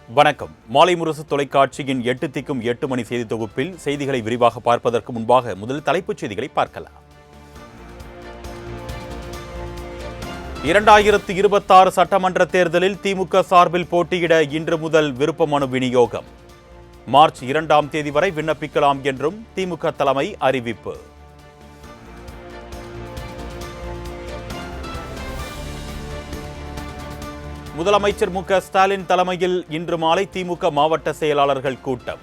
வணக்கம். மாலை முரசு தொலைக்காட்சியின் 8 திக்கும் 8 மணி செய்தி தொகுப்பில் செய்திகளை விரிவாக பார்ப்பதற்கு முன்பாக முதல் தலைப்புச் செய்திகளை பார்க்கலாம். 2026 சட்டமன்ற தேர்தலில் திமுக சார்பில் போட்டியிட இன்று முதல் விருப்ப மனு விநியோகம். மார்ச் 2ஆம் தேதி வரை விண்ணப்பிக்கலாம் என்றும் திமுக தலைமை அறிவிப்பு. முதலமைச்சர் மு.க.ஸ்டாலின் தலைமையில் இன்று மாலை திமுக மாவட்ட செயலாளர்கள் கூட்டம்.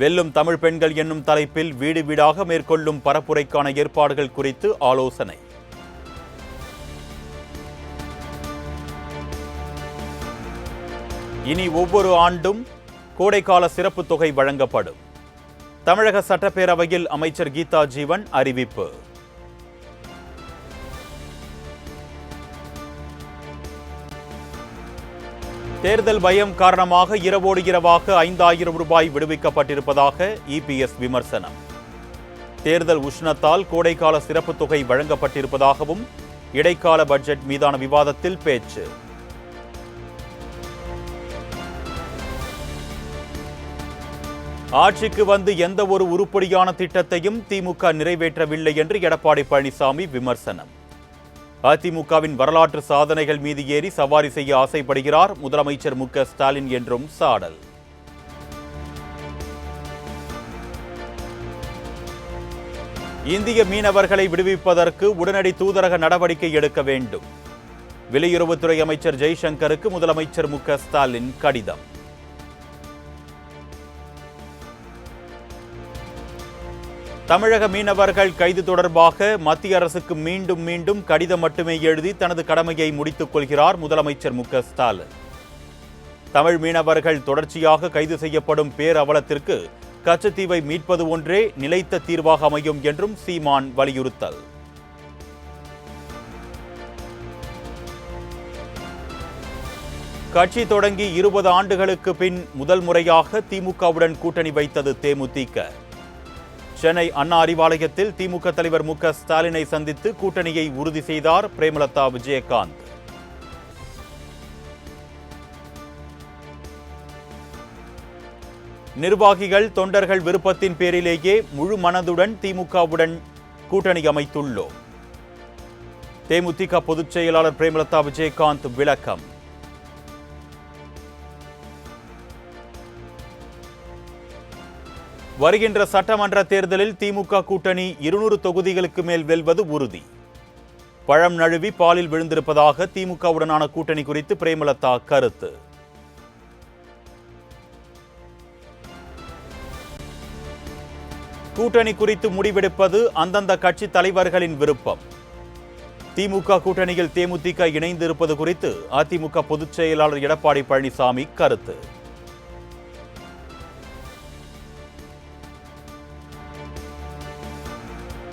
வெல்லும் தமிழ் பெண்கள் என்னும் தலைப்பில் வீடு வீடாக மேற்கொள்ளும் பரப்புரைக்கான ஏற்பாடுகள் குறித்து ஆலோசனை. இனி ஒவ்வொரு ஆண்டும் கோடைக்கால சிறப்பு தொகை வழங்கப்படும். தமிழக சட்டப்பேரவையில் அமைச்சர் கீதா ஜீவன் அறிவிப்பு. தேர்தல் பயம் காரணமாக இரவோடு இரவாக 5000 ரூபாய் விடுவிக்கப்பட்டிருப்பதாக இபிஎஸ் விமர்சனம். தேர்தல் உஷ்ணத்தால் கோடைக்கால சிறப்பு தொகை வழங்கப்பட்டிருப்பதாகவும் இடைக்கால பட்ஜெட் மீதான விவாதத்தில் பேச்சு. ஆட்சிக்கு வந்து எந்த ஒரு உருப்படியான திட்டத்தையும் திமுக நிறைவேற்றவில்லை என்று எடப்பாடி பழனிசாமி விமர்சனம். அதிமுகவின் வரலாற்று சாதனைகள் மீது ஏறி சவாரி செய்ய ஆசைப்படுகிறார் முதலமைச்சர் மு.க.ஸ்டாலின் என்றும் சாடல். இந்திய மீனவர்களை விடுவிப்பதற்கு உடனடி தூதரக நடவடிக்கை எடுக்க வேண்டும். வெளியுறவுத்துறை அமைச்சர் ஜெய்சங்கருக்கு முதலமைச்சர் மு.க.ஸ்டாலின் கடிதம். தமிழக மீனவர்கள் கைது தொடர்பாக மத்திய அரசுக்கு மீண்டும் கடிதம் மட்டுமே எழுதி தனது கடமையை முடித்துக் கொள்கிறார் முதலமைச்சர் மு.க.ஸ்டாலின். தமிழ் மீனவர்கள் தொடர்ச்சியாக கைது செய்யப்படும் பேரவலத்திற்கு கச்சத்தீவை மீட்பது ஒன்றே நிலைத்த தீர்வாக அமையும் என்றும் சீமான் வலியுறுத்தல். கட்சி தொடங்கி 20 ஆண்டுகளுக்கு பின் முதல் முறையாக திமுகவுடன் கூட்டணி வைத்தது தேமுதிக. சென்னை அண்ணா அறிவாலயத்தில் திமுக தலைவர் மு.க.ஸ்டாலினை சந்தித்து கூட்டணியை உறுதி செய்தார் பிரேமலதா விஜயகாந்த். நிர்வாகிகள் தொண்டர்கள் விருப்பத்தின் பேரிலேயே முழு மனதுடன் திமுகவுடன் கூட்டணி அமைத்துள்ளோம். தேமுதிக பொதுச் செயலாளர் பிரேமலதா விஜயகாந்த் விளக்கம். வருகின்ற சட்டமன்ற தேர்தலில் திமுக கூட்டணி 200 தொகுதிகளுக்கு மேல் வெல்வது உறுதி. பழம் நழுவி பாலில் விழுந்திருப்பதாக திமுகவுடனான கூட்டணி குறித்து பிரேமலதா கருத்து. கூட்டணி குறித்து முடிவெடுப்பது அந்தந்த கட்சி தலைவர்களின் விருப்பம். திமுக கூட்டணியில் தேமுதிக இணைந்திருப்பது குறித்து அதிமுக பொதுச் செயலாளர் எடப்பாடி பழனிசாமி கருத்து.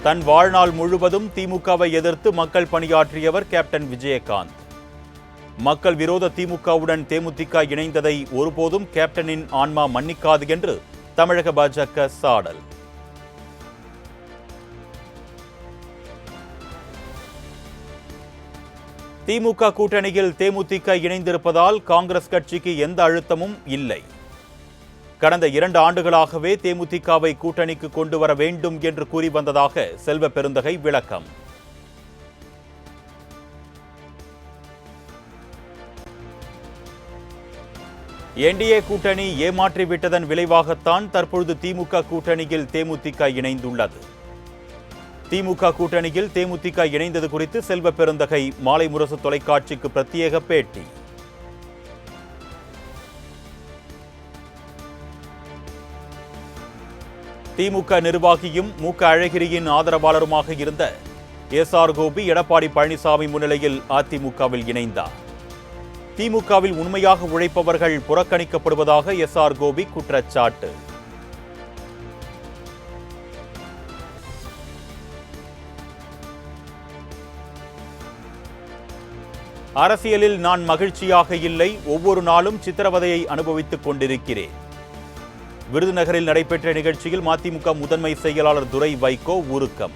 தன் வாழ்நாள் முழுவதும் திமுகவை எதிர்த்து மக்கள் பணியாற்றியவர் கேப்டன் விஜயகாந்த். மக்கள் விரோத திமுகவுடன் தேமுதிக இணைந்ததை ஒருபோதும் கேப்டனின் ஆன்மா மன்னிக்காது என்று தமிழக பாஜக சாடல். திமுக கூட்டணியில் தேமுதிக இணைந்திருப்பதால் காங்கிரஸ் கட்சிக்கு எந்த அழுத்தமும் இல்லை. கடந்த 2 ஆண்டுகளாகவே தேமுதிகவை கூட்டணிக்கு கொண்டு வர வேண்டும் என்று கூறி வந்ததாக செல்வ பெருந்தகை விளக்கம். என்டிஏ கூட்டணி ஏமாற்றிவிட்டதன் விளைவாகத்தான் தற்பொழுது திமுக கூட்டணியில் தேமுதிக இணைந்துள்ளது. திமுக கூட்டணியில் தேமுதிக இணைந்தது குறித்து செல்வ பெருந்தகை மாலை முரசு தொலைக்காட்சிக்கு பிரத்யேக பேட்டி. திமுக நிர்வாகியும் மு.க. அழகிரியின் ஆதரவாளருமாக இருந்த எஸ்.ஆர். கோபி எடப்பாடி பழனிசாமி முன்னிலையில் அதிமுகவில் இணைந்தார். திமுகவில் உண்மையாக உழைப்பவர்கள் புறக்கணிக்கப்படுவதாக எஸ்.ஆர். கோபி குற்றச்சாட்டு. அரசியலில் நான் மகிழ்ச்சியாக இல்லை, ஒவ்வொரு நாளும் சித்திரவதையை அனுபவித்துக் கொண்டிருக்கிறேன். விருதுநகரில் நடைபெற்ற நிகழ்ச்சியில் மதிமுக முதன்மை செயலாளர் துரை வைகோ உருக்கம்.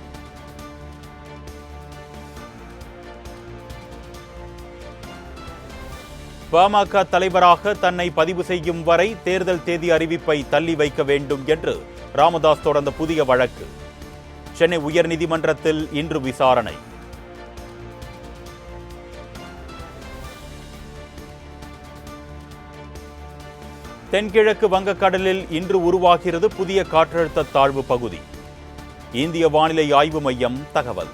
பாமக தலைவராக தன்னை பதிவு செய்யும் வரை தேர்தல் தேதி அறிவிப்பை தள்ளி வைக்க வேண்டும் என்று ராமதாஸ் தொடர்ந்த புதிய வழக்கு சென்னை உயர்நீதிமன்றத்தில் இன்று விசாரணை. தென்கிழக்கு வங்கக்கடலில் இன்று உருவாகிறது புதிய காற்றழுத்த தாழ்வு பகுதி. இந்திய வானிலை ஆய்வு மையம் தகவல்.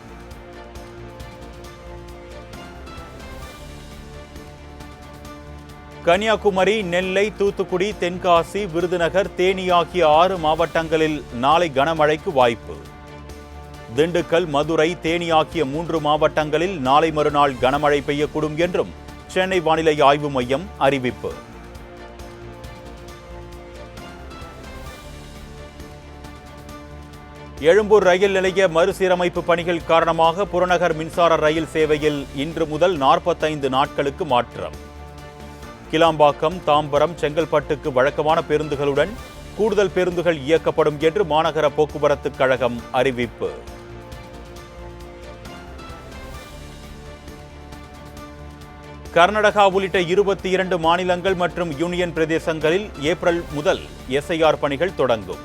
கன்னியாகுமரி, நெல்லை, தூத்துக்குடி, தென்காசி, விருதுநகர், தேனி ஆகிய 6 மாவட்டங்களில் நாளை கனமழைக்கு வாய்ப்பு. திண்டுக்கல், மதுரை, தேனி ஆகிய 3 மாவட்டங்களில் நாளை மறுநாள் கனமழை பெய்யக்கூடும் என்றும் சென்னை வானிலை ஆய்வு மையம் அறிவிப்பு. எழும்பூர் ரயில் நிலைய மறுசீரமைப்பு பணிகள் காரணமாக புறநகர் மின்சார ரயில் சேவையில் இன்று முதல் 45 நாட்களுக்கு மாற்றம். கிளாம்பாக்கம், தாம்பரம், செங்கல்பட்டுக்கு வழக்கமான பேருந்துகளுடன் கூடுதல் பேருந்துகள் இயக்கப்படும் என்று மாநகர போக்குவரத்து கழகம் அறிவிப்பு. கர்நாடகா உள்ளிட்ட 22 மாநிலங்கள் மற்றும் யூனியன் பிரதேசங்களில் ஏப்ரல் முதல் எஸ்ஐஆர் பணிகள் தொடங்கும்.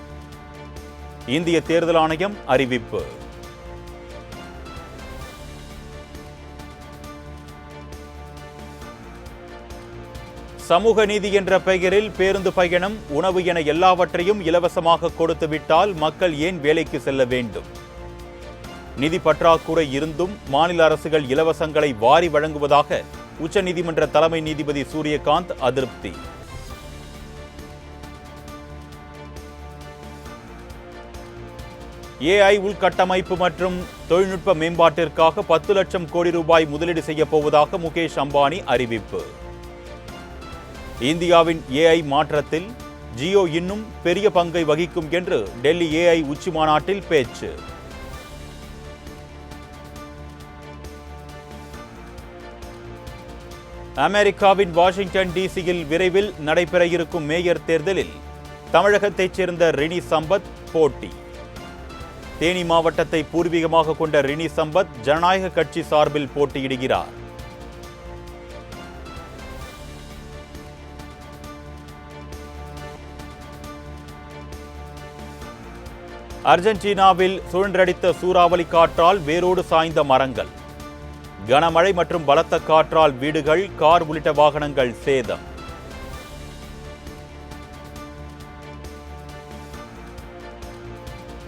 இந்திய தேர்தல் ஆணையம் அறிவிப்பு. சமூக நீதி என்ற பெயரில் பேருந்து பயணம், உணவு என எல்லாவற்றையும் இலவசமாக கொடுத்துவிட்டால் மக்கள் ஏன் வேலைக்கு செல்ல வேண்டும்? நிதி பற்றாக்குறை இருந்தும் மாநில அரசுகள் இலவசங்களை வாரி வழங்குவதாக உச்சநீதிமன்ற தலைமை நீதிபதி சூரியகாந்த் அதிருப்தி. ஏஐ உள்கட்டமைப்பு மற்றும் தொழில்நுட்ப மேம்பாட்டிற்காக 10 லட்சம் கோடி ரூபாய் முதலீடு செய்யப் போவதாக முகேஷ் அம்பானி அறிவிப்பு. இந்தியாவின் ஏஐ மாற்றத்தில் ஜியோ இன்னும் பெரிய பங்கை வகிக்கும் என்று டெல்லி ஏஐ உச்சி மாநாட்டில் பேச்சு. அமெரிக்காவின் வாஷிங்டன் டிசியில் விரைவில் நடைபெற இருக்கும் மேயர் தேர்தலில் தமிழகத்தைச் சேர்ந்த ரினி சம்பத் போட்டி. தேனி மாவட்டத்தை பூர்வீகமாக கொண்ட ரினி சம்பத் ஜனநாயக கட்சி சார்பில் போட்டியிடுகிறார். அர்ஜென்டினாவில் சுழன்றடித்த சூறாவளி காற்றால் வேரோடு சாய்ந்த மரங்கள். கனமழை மற்றும் பலத்த காற்றால் வீடுகள், கார் உள்ளிட்ட வாகனங்கள் சேதம்.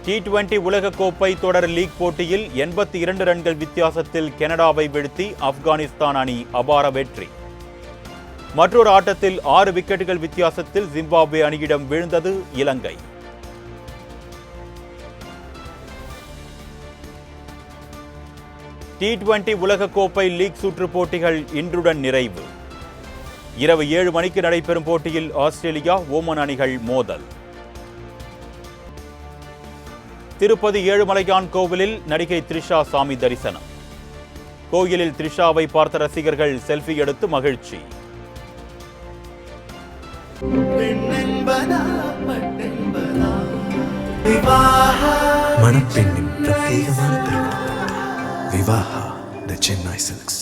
T20 உலகக்கோப்பை தொடர் லீக் போட்டியில் 82 ரன்கள் வித்தியாசத்தில் கனடாவை வீழ்த்தி ஆப்கானிஸ்தான் அணி அபார வெற்றி. மற்றொரு ஆட்டத்தில் 6 விக்கெட்டுகள் வித்தியாசத்தில் ஜிம்பாப்வே அணியிடம் வீழ்ந்தது இலங்கை. T20 உலகக்கோப்பை லீக் சுற்று போட்டிகள் இன்றுடன் நிறைவு. இரவு 7 மணிக்கு நடைபெறும் போட்டியில் ஆஸ்திரேலியா, ஓமன் அணிகள் மோதல். திருப்பதி ஏழுமலையான் கோவிலில் நடிகை த்ரிஷா சாமி தரிசனம். கோயிலில் த்ரிஷாவை பார்த்த ரசிகர்கள் செல்ஃபி எடுத்து மகிழ்ச்சி. மணப்பெண்ணின் பிரத்யேகமான திருமணம் விவாஹா தி சென்னை சில்க்ஸ்.